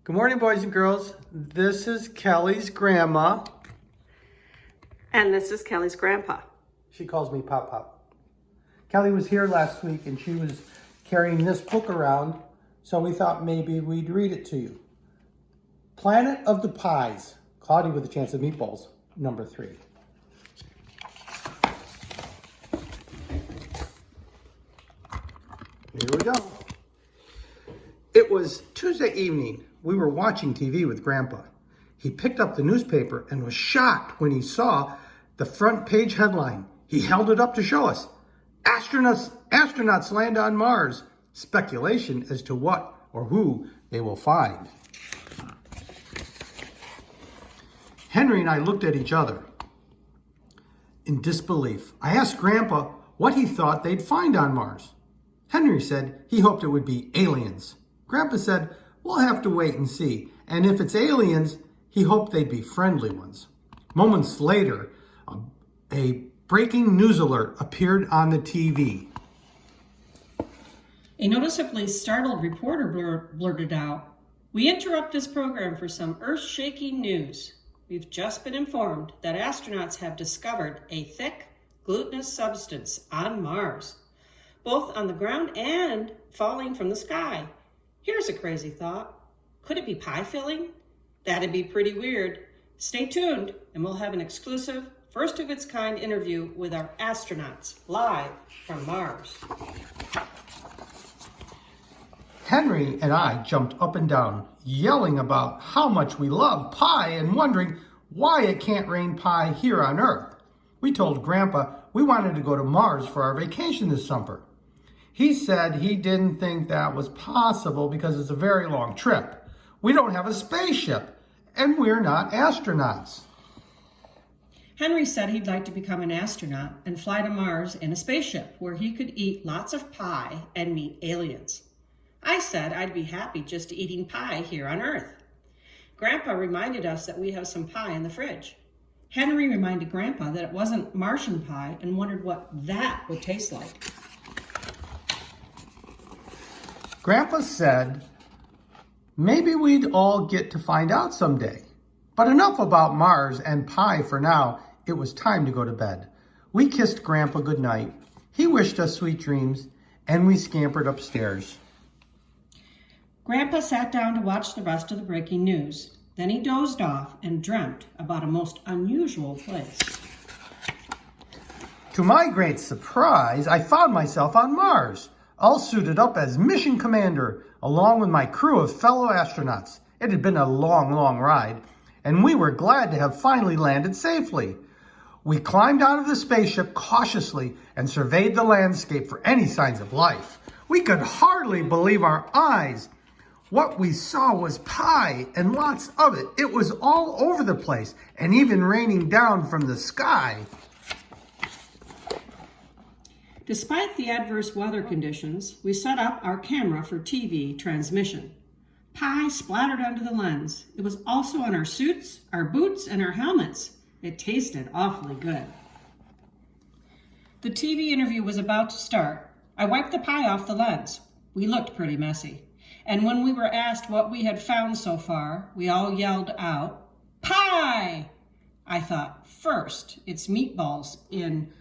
Good morning, boys and girls. This is Kelly's grandma. And this is Kelly's grandpa. She calls me Pop Pop. Kelly was here last week and she was carrying this book around, so we thought maybe we'd read it to you. Planet of the Pies, Cloudy with a Chance of Meatballs, number 3. Here we go. It was Tuesday evening. We were watching TV with Grandpa. He picked up the newspaper and was shocked when he saw the front page headline. He held it up to show us. Astronauts land on Mars. Speculation as to what or who they will find. Henry and I looked at each other in disbelief. I asked Grandpa what he thought they'd find on Mars. Henry said he hoped it would be aliens. Grandpa said, we'll have to wait and see. And if it's aliens, he hoped they'd be friendly ones. Moments later, a breaking news alert appeared on the TV. A noticeably startled reporter blurted out, "We interrupt this program for some earth-shaking news. We've just been informed that astronauts have discovered a thick, glutinous substance on Mars, both on the ground and falling from the sky. Here's a crazy thought. Could it be pie filling? That'd be pretty weird. Stay tuned, and we'll have an exclusive, first-of-its-kind interview with our astronauts, live from Mars." Henry and I jumped up and down, yelling about how much we love pie and wondering why it can't rain pie here on Earth. We told Grandpa we wanted to go to Mars for our vacation this summer. He said he didn't think that was possible because it's a very long trip. We don't have a spaceship, and we're not astronauts. Henry said he'd like to become an astronaut and fly to Mars in a spaceship where he could eat lots of pie and meet aliens. I said I'd be happy just eating pie here on Earth. Grandpa reminded us that we have some pie in the fridge. Henry reminded Grandpa that it wasn't Martian pie and wondered what that would taste like. Grandpa said maybe we'd all get to find out someday. But enough about Mars and pie for now. It was time to go to bed. We kissed Grandpa goodnight. He wished us sweet dreams, and we scampered upstairs. Grandpa sat down to watch the rest of the breaking news. Then he dozed off and dreamt about a most unusual place. To my great surprise, I found myself on Mars, all suited up as mission commander, along with my crew of fellow astronauts. It had been a long, long ride, and we were glad to have finally landed safely. We climbed out of the spaceship cautiously and surveyed the landscape for any signs of life. We could hardly believe our eyes. What we saw was pie, and lots of it. It was all over the place, and even raining down from the sky. Despite the adverse weather conditions, we set up our camera for TV transmission. Pie splattered onto the lens. It was also on our suits, our boots, and our helmets. It tasted awfully good. The TV interview was about to start. I wiped the pie off the lens. We looked pretty messy. And when we were asked what we had found so far, we all yelled out, "Pie!" I thought, first, it's meatballs in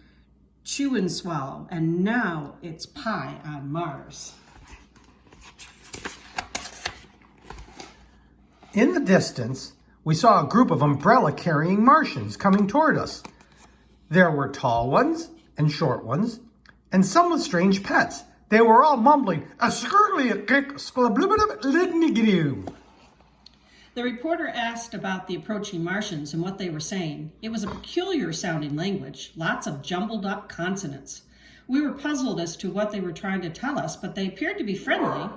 Chew and Swallow, and now it's pie on Mars. In the distance, we saw a group of umbrella-carrying Martians coming toward us. There were tall ones and short ones, and some with strange pets. They were all mumbling, The reporter asked about the approaching Martians and what they were saying. It was a peculiar sounding language, lots of jumbled up consonants. We were puzzled as to what they were trying to tell us, but they appeared to be friendly.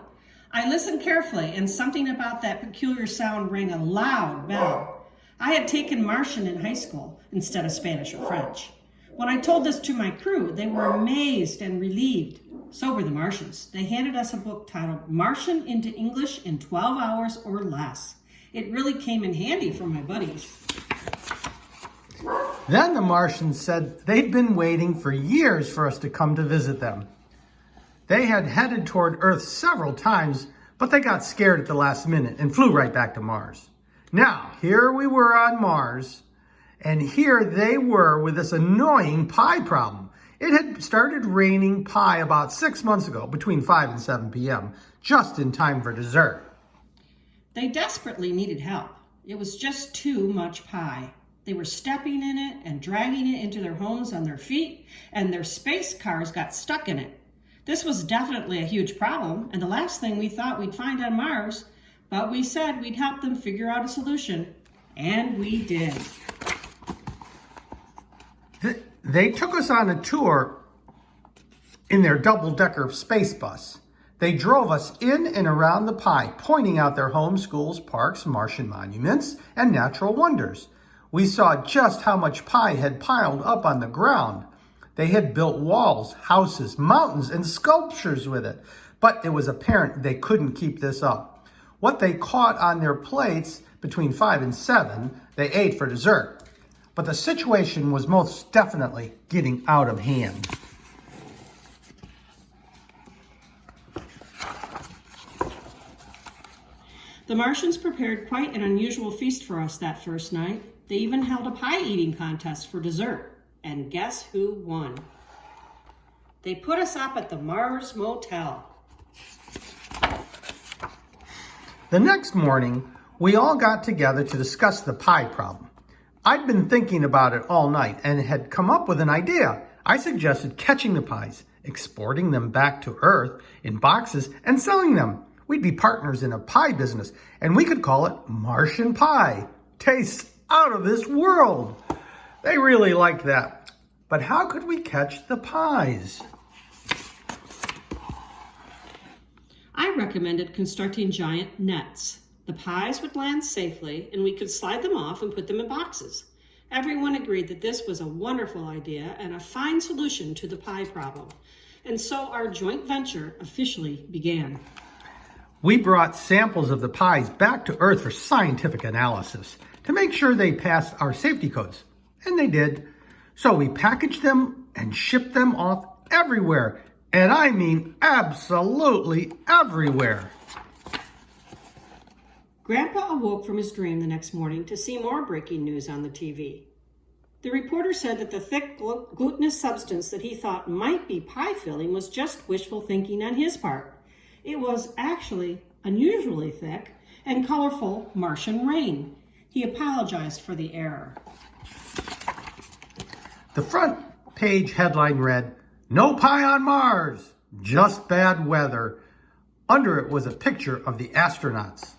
I listened carefully, and something about that peculiar sound rang a loud bell. I had taken Martian in high school instead of Spanish or French. When I told this to my crew, they were amazed and relieved. So were the Martians. They handed us a book titled Martian into English in 12 hours or less. It really came in handy for my buddies. Then the Martians said they'd been waiting for years for us to come to visit them. They had headed toward Earth several times, But they got scared at the last minute and flew right back to Mars. Now, here we were on Mars, and here they were with this annoying pie problem. It had started raining pie about 6 months ago, between 5 and 7 p.m., just in time for dessert. They desperately needed help. It was just too much pie. They were stepping in it and dragging it into their homes on their feet, and their space cars got stuck in it. This was definitely a huge problem, and the last thing we thought we'd find on Mars, but we said we'd help them figure out a solution, and we did. They took us on a tour in their double-decker space bus. They drove us in and around the pie, pointing out their homes, schools, parks, Martian monuments, and natural wonders. We saw just how much pie had piled up on the ground. They had built walls, houses, mountains, and sculptures with it. But it was apparent they couldn't keep this up. What they caught on their plates between 5 and 7, they ate for dessert. But the situation was most definitely getting out of hand. The Martians prepared quite an unusual feast for us that first night. They even held a pie-eating contest for dessert. And guess who won? They put us up at the Mars Motel. The next morning, we all got together to discuss the pie problem. I'd been thinking about it all night and had come up with an idea. I suggested catching the pies, exporting them back to Earth in boxes, and selling them. We'd be partners in a pie business, and we could call it Martian Pie. Tastes out of this world. They really liked that. But how could we catch the pies? I recommended constructing giant nets. The pies would land safely, and we could slide them off and put them in boxes. Everyone agreed that this was a wonderful idea and a fine solution to the pie problem. And so our joint venture officially began. We brought samples of the pies back to Earth for scientific analysis to make sure they passed our safety codes. And they did. So we packaged them and shipped them off everywhere. And I mean absolutely everywhere. Grandpa awoke from his dream the next morning to see more breaking news on the TV. The reporter said that the thick, glutinous substance that he thought might be pie filling was just wishful thinking on his part. It was actually unusually thick and colorful Martian rain. He apologized for the error. The front page headline read, "No pie on Mars, just bad weather." Under it was a picture of the astronauts.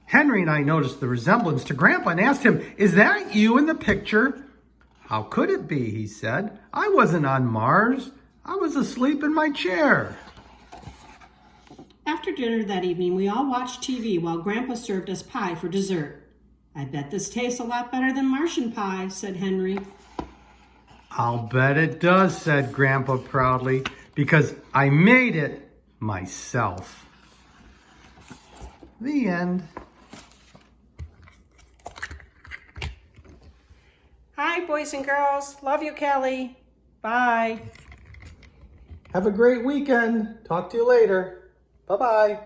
Henry and I noticed the resemblance to Grandpa and asked him, "Is that you in the picture?" "How could it be?" he said. "I wasn't on Mars. I was asleep in my chair." After dinner that evening, we all watched TV while Grandpa served us pie for dessert. "I bet this tastes a lot better than Martian pie," said Henry. "I'll bet it does," said Grandpa proudly, "because I made it myself." The end. Hi, boys and girls. Love you, Kelly. Bye. Have a great weekend. Talk to you later. Bye-bye.